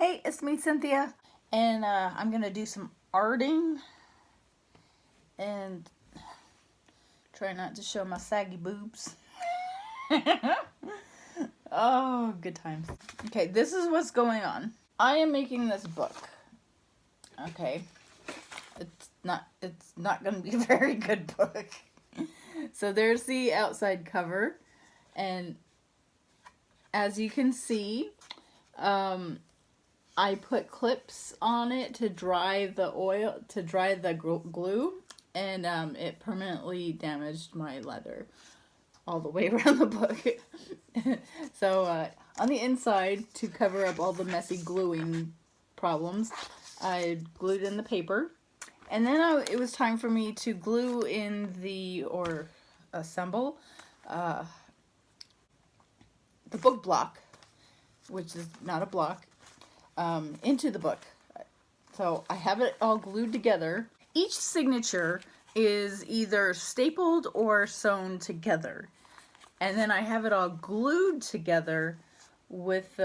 Hey, it's me, Cynthia, and I'm gonna do some arting and try not to show my saggy boobs. Oh, good times. Okay, this is what's going on. I am making this book. Okay, it's not gonna be a very good book. So there's the outside cover, and as you can see, I put clips on it to dry the glue, and it permanently damaged my leather all the way around the book. So on the inside, to cover up all the messy gluing problems, I glued in the paper, and then it was time for me to glue in or assemble the book block, which is not a block, into the book. So I have it all glued together. Each signature is either stapled or sewn together. And then I have it all glued together with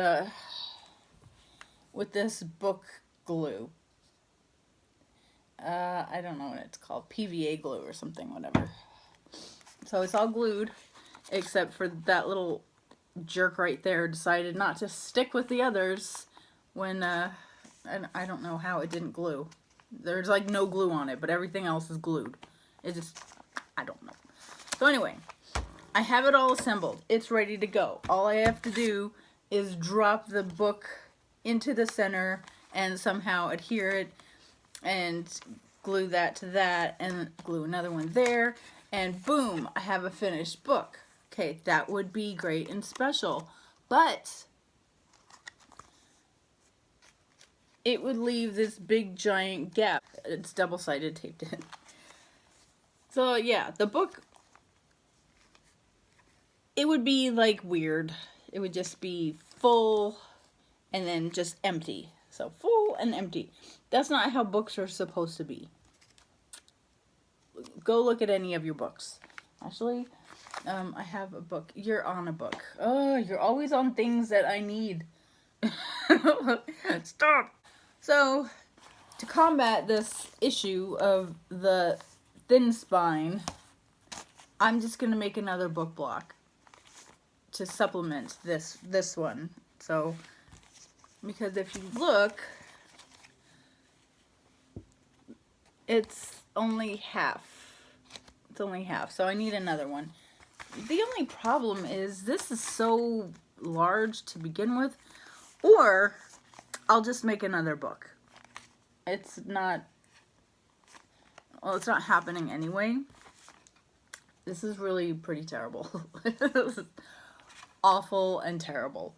this book glue. I don't know what it's called, PVA glue or something, whatever. So it's all glued, except for that little jerk right there decided not to stick with the others when and I don't know how it didn't glue. There's like no glue on it, but everything else is glued. It just, I don't know. So anyway, I have it all assembled. It's ready to go. All I have to do is drop the book into the center and somehow adhere it and glue that to that and glue another one there, and boom, I have a finished book. Okay, that would be great and special, but it would leave this big giant gap. It's double-sided taped in. So yeah, the book, it would be like weird. It would just be full and then just empty. So full and empty. That's not how books are supposed to be. Go look at any of your books. Actually, I have a book. You're on a book. Oh, you're always on things that I need. Stop. So, to combat this issue of the thin spine, I'm just going to make another book block to supplement this one. So, because if you look, it's only half. It's only half, so I need another one. The only problem is this is so large to begin with, or I'll just make another book. It's not happening anyway. This is really pretty terrible. This is awful and terrible.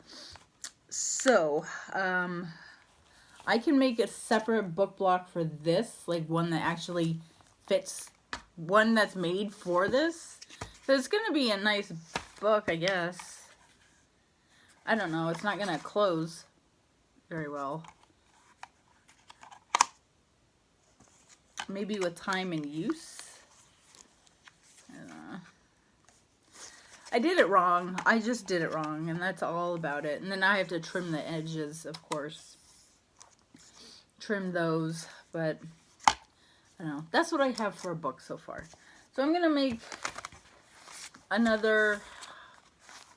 So, I can make a separate book block for this, like one that actually fits, one that's made for this. So it's gonna be a nice book, I guess. I don't know, it's not gonna close very well. Maybe with time and use. I don't know. I did it wrong. I just did it wrong, and that's all about it. And then I have to trim the edges, of course. Trim those, but I don't know. That's what I have for a book so far. So I'm gonna make another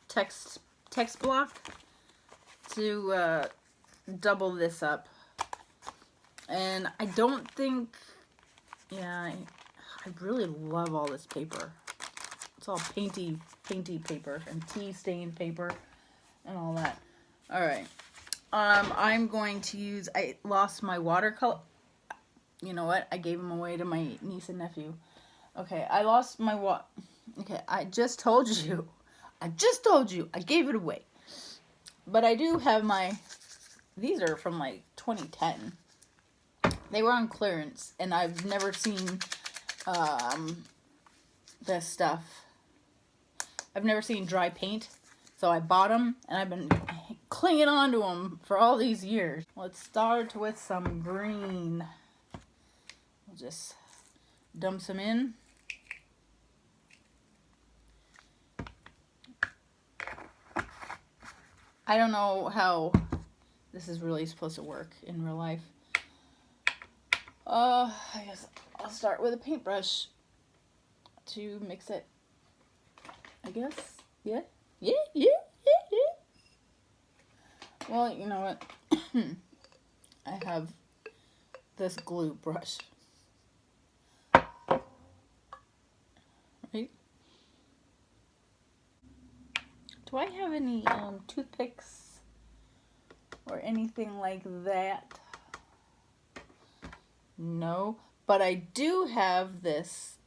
text block to double this up. And I don't think, yeah, I really love all this paper. It's all painty paper and tea stained paper and all that. All right. I'm going to use, I lost my watercolor. You know what? I gave them away to my niece and nephew. Okay, I lost my okay, I just told you. I gave it away. But I do have these are from like 2010. They were on clearance, and I've never seen this stuff. I've never seen dry paint, so I bought them, and I've been clinging on to them for all these years. Let's start with some green. We'll just dump some in. I don't know how this is really supposed to work in real life. I guess I'll start with a paintbrush to mix it. I guess. Yeah. Well, you know what? I have this glue brush. Right? Do I have any toothpicks or anything like that? No, but I do have this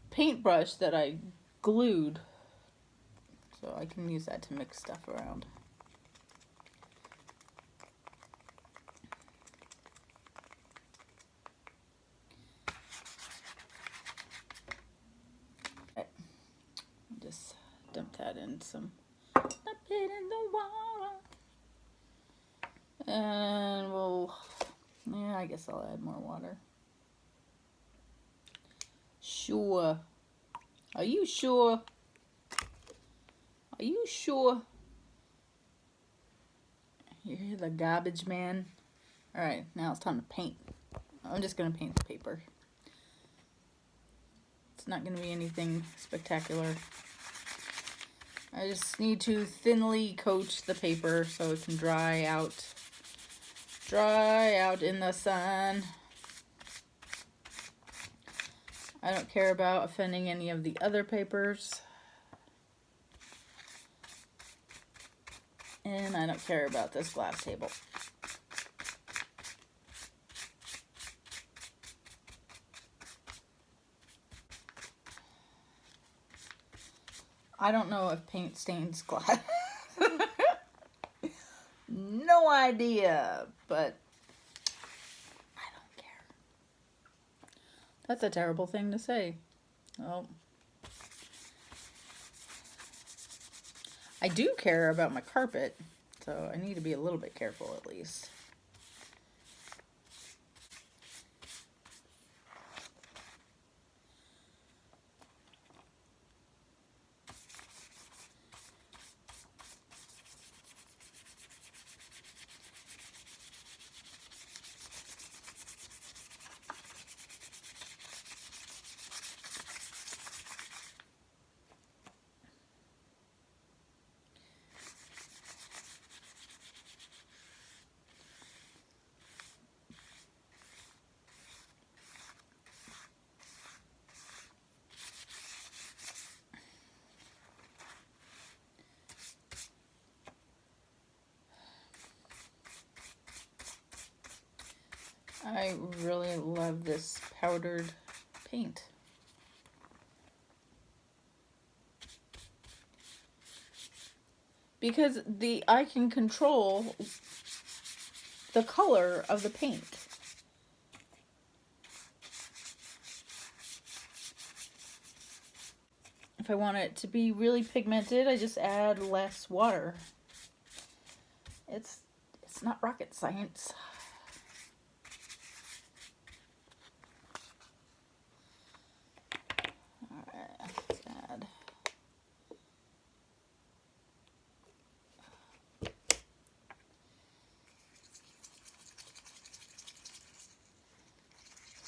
paintbrush that I glued, so I can use that to mix stuff around. Just dump that in some, dump it in the water, and yeah, I guess I'll add more water. Sure. Are you sure? Are you sure? You're the garbage man. Alright, now it's time to paint. I'm just going to paint the paper. It's not going to be anything spectacular. I just need to thinly coat the paper so it can dry out in the sun. I don't care about offending any of the other papers. And I don't care about this glass table. I don't know if paint stains glass. No idea, but I don't care. That's a terrible thing to say. Oh. I do care about my carpet, so I need to be a little bit careful at least. I really love this powdered paint. Because I can control the color of the paint. If I want it to be really pigmented, I just add less water. It's not rocket science.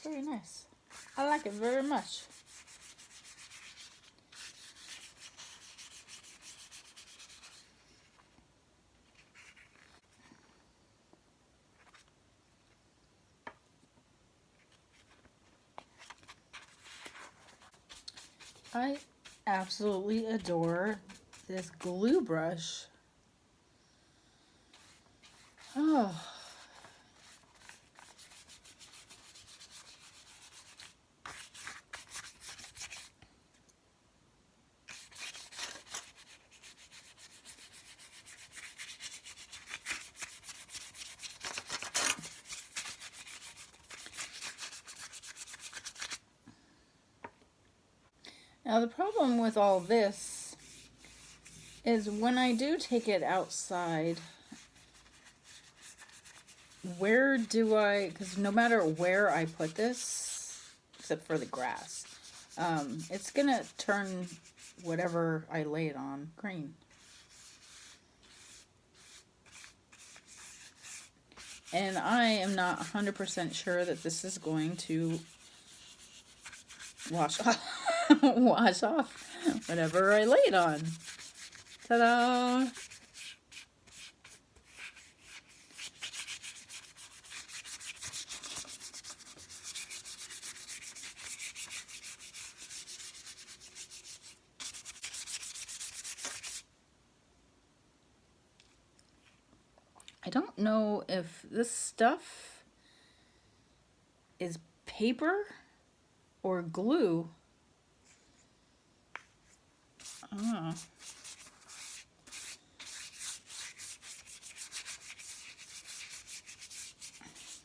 Very nice. I like it very much. I absolutely adore this glue brush. Oh. Now the problem with all this is when I do take it outside, where do I, because no matter where I put this, except for the grass, it's gonna turn whatever I lay it on green. And I am not 100% sure that this is going to wash off, wash off whatever I lay it on. Ta-da! I don't know if this stuff is paper or glue. Oh.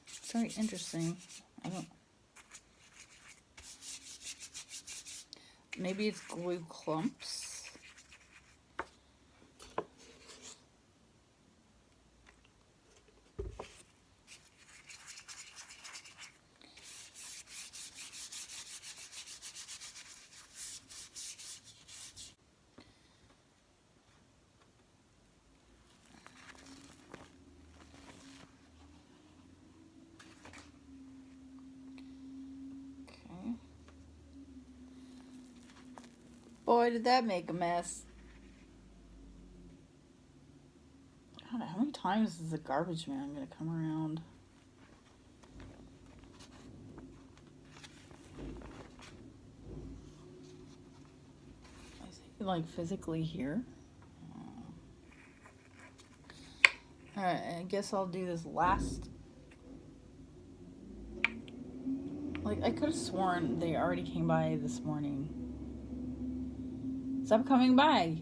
It's very interesting. I don't. Maybe it's glue clumps. Boy, did that make a mess. God, how many times is the garbage man going to come around? Is he, like, physically here? Alright, I guess I'll do this last. Like, I could have sworn they already came by this morning. Stop coming by.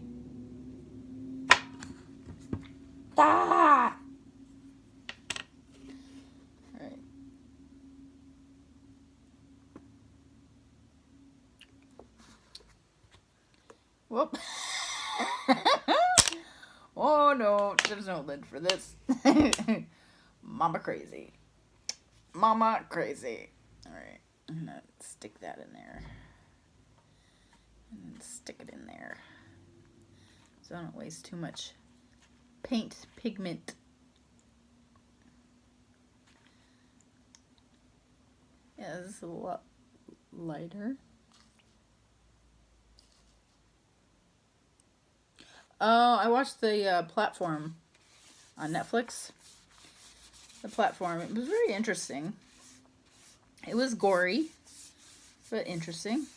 Ah! Alright. Whoop. Oh no, there's no lid for this. Mama crazy. Mama crazy. Alright, I'm gonna stick that in there. And stick it in there. So I don't waste too much paint pigment. Yeah, this is a lot lighter. Oh, I watched the Platform on Netflix. The Platform. It was very interesting. It was gory, but interesting.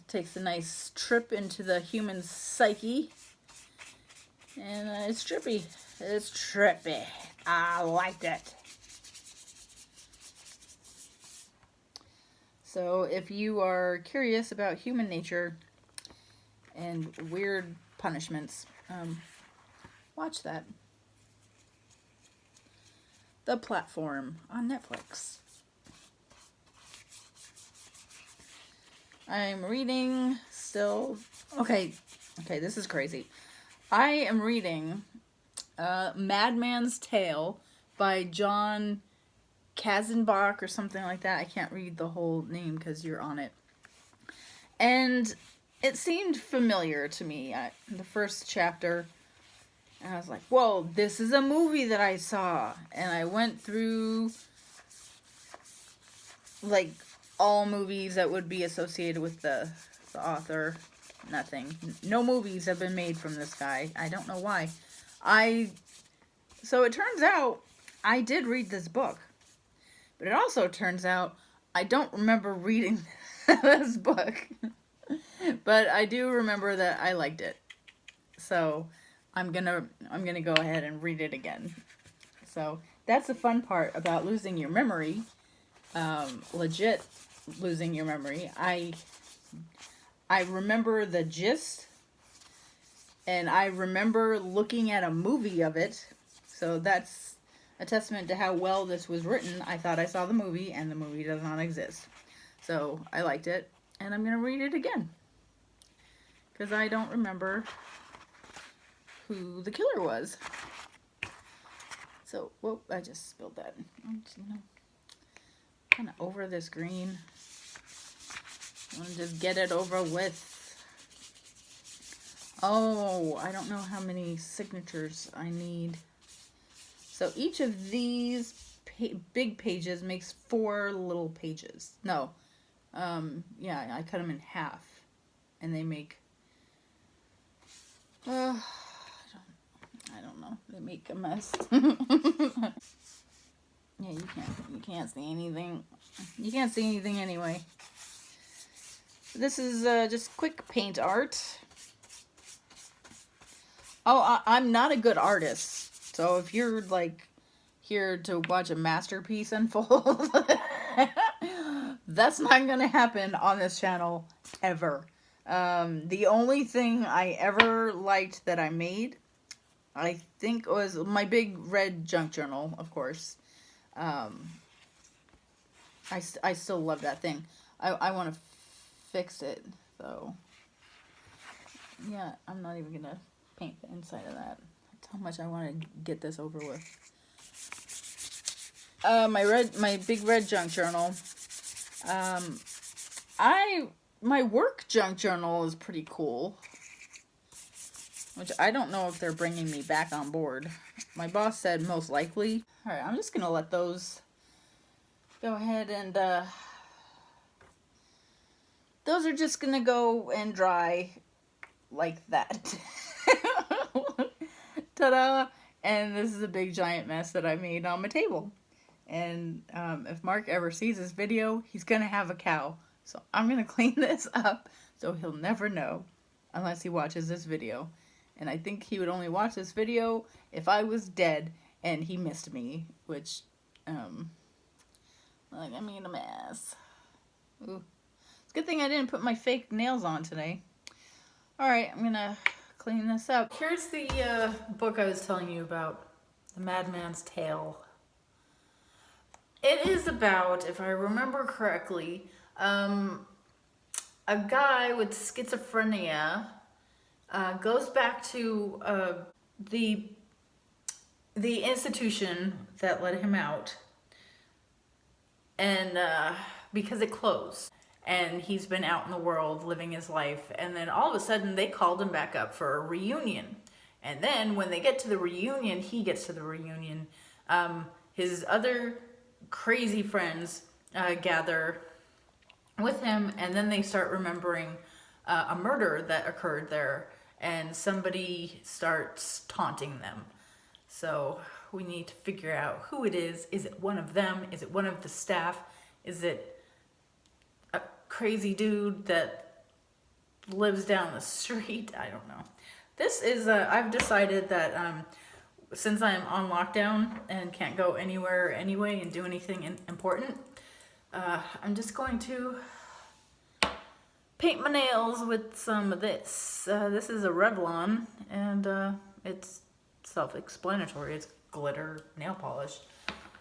Takes a nice trip into the human psyche. And it's trippy. It's trippy. I liked it. So if you are curious about human nature and weird punishments, watch that. The Platform on Netflix. I'm reading still. Okay, this is crazy. I am reading Madman's Tale by John Kazenbach or something like that. I can't read the whole name because you're on it. And it seemed familiar to me. The first chapter, and I was like, whoa, this is a movie that I saw. And I went through, like, all movies that would be associated with the author. Nothing. No movies have been made from this guy. I don't know why. So it turns out I did read this book. But it also turns out I don't remember reading this book. But I do remember that I liked it. So I'm gonna go ahead and read it again. So that's the fun part about losing your memory. Legit losing your memory. I remember the gist, and I remember looking at a movie of it. So that's a testament to how well this was written. I thought I saw the movie, and the movie does not exist. So I liked it, and I'm going to read it again. Because I don't remember who the killer was. So, whoop, I just spilled that. I'm kind of over this green. I want to just get it over with. Oh, I don't know how many signatures I need. So each of these big pages makes 4 little pages. No, yeah, I cut them in half, and they make, I don't know, they make a mess. Yeah, you can't see anything. You can't see anything anyway. This is just quick paint art. Oh, I'm not a good artist, so if you're like here to watch a masterpiece unfold, that's not gonna happen on this channel ever. The only thing I ever liked that I made, I think, was my big red junk journal, of course. I still love that thing. I want to fix it, though. Yeah, I'm not even gonna paint the inside of that. That's how much I want to get this over with. My big red junk journal. My work junk journal is pretty cool, which I don't know if they're bringing me back on board. My boss said most likely. All right, I'm just gonna let those go ahead and those are just gonna go and dry like that. Ta-da! And this is a big giant mess that I made on my table. And if Mark ever sees this video, he's gonna have a cow. So I'm gonna clean this up so he'll never know unless he watches this video. And I think he would only watch this video if I was dead and he missed me, which, like, I made a mess. Ooh. It's a good thing I didn't put my fake nails on today. Alright, I'm gonna clean this up. Here's the book I was telling you about, The Madman's Tale. It is about, if I remember correctly, a guy with schizophrenia goes back to the institution that let him out, and because it closed, and he's been out in the world living his life, and then all of a sudden they called him back up for a reunion. And then when they get to the reunion, he gets to the reunion, his other crazy friends gather with him, and then they start remembering a murder that occurred there, and somebody starts taunting them. So we need to figure out who it is. Is it one of them? Is it one of the staff? Is it a crazy dude that lives down the street? I don't know. This is, I've decided that since I'm on lockdown and can't go anywhere anyway and do anything important, I'm just going to paint my nails with some of this. This is a Revlon, and it's self-explanatory. It's glitter nail polish.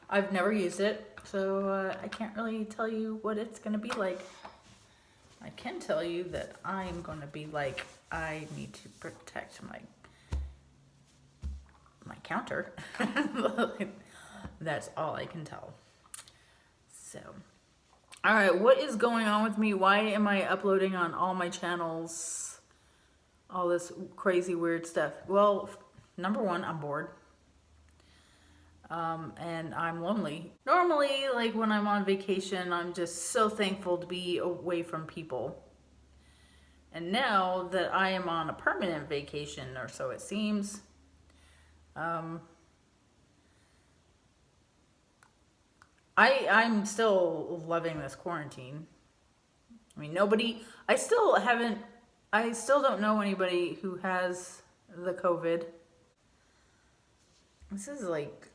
I've never used it, so I can't really tell you what it's going to be like. I can tell you that I'm going to be like, I need to protect my counter. That's all I can tell. So, all right, what is going on with me? Why am I uploading on all my channels all this crazy weird stuff? Well, number one, I'm bored. And I'm lonely. Normally, like when I'm on vacation, I'm just so thankful to be away from people. And now that I am on a permanent vacation, or so it seems, I'm still loving this quarantine. I mean, I still don't know anybody who has the COVID. This is like,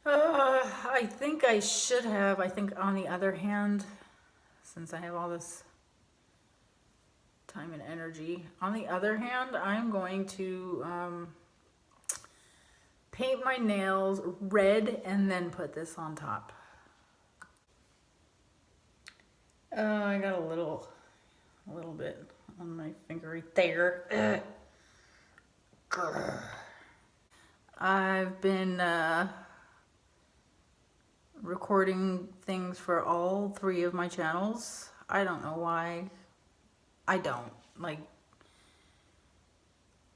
I think I should have. I think on the other hand, since I have all this time and energy, on the other hand, I'm going to paint my nails red and then put this on top. I got a little bit on my finger right there. I've been recording things for all 3 of my channels. I don't know why. I don't. Like,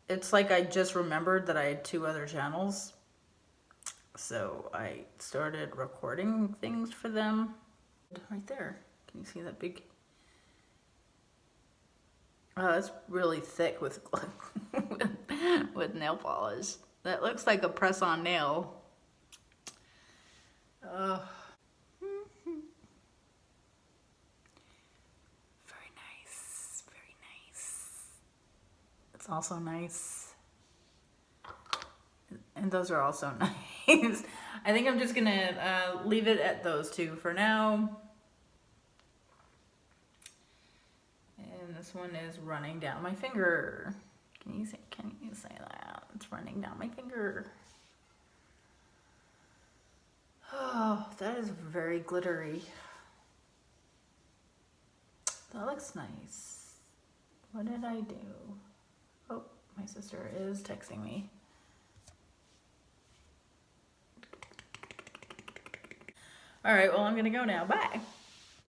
it's like I just remembered that I had 2 other channels. So I started recording things for them. Right there. Can you see that big? Oh, that's really thick with with nail polish. That looks like a press-on nail. Oh. Very nice. Very nice. It's also nice. And those are also nice. I think I'm just gonna leave it at those 2 for now. And this one is running down my finger. Can you say that? It's running down my finger. Oh, that is very glittery. That looks nice. What did I do? Oh, my sister is texting me. All right, well, I'm gonna go now. Bye.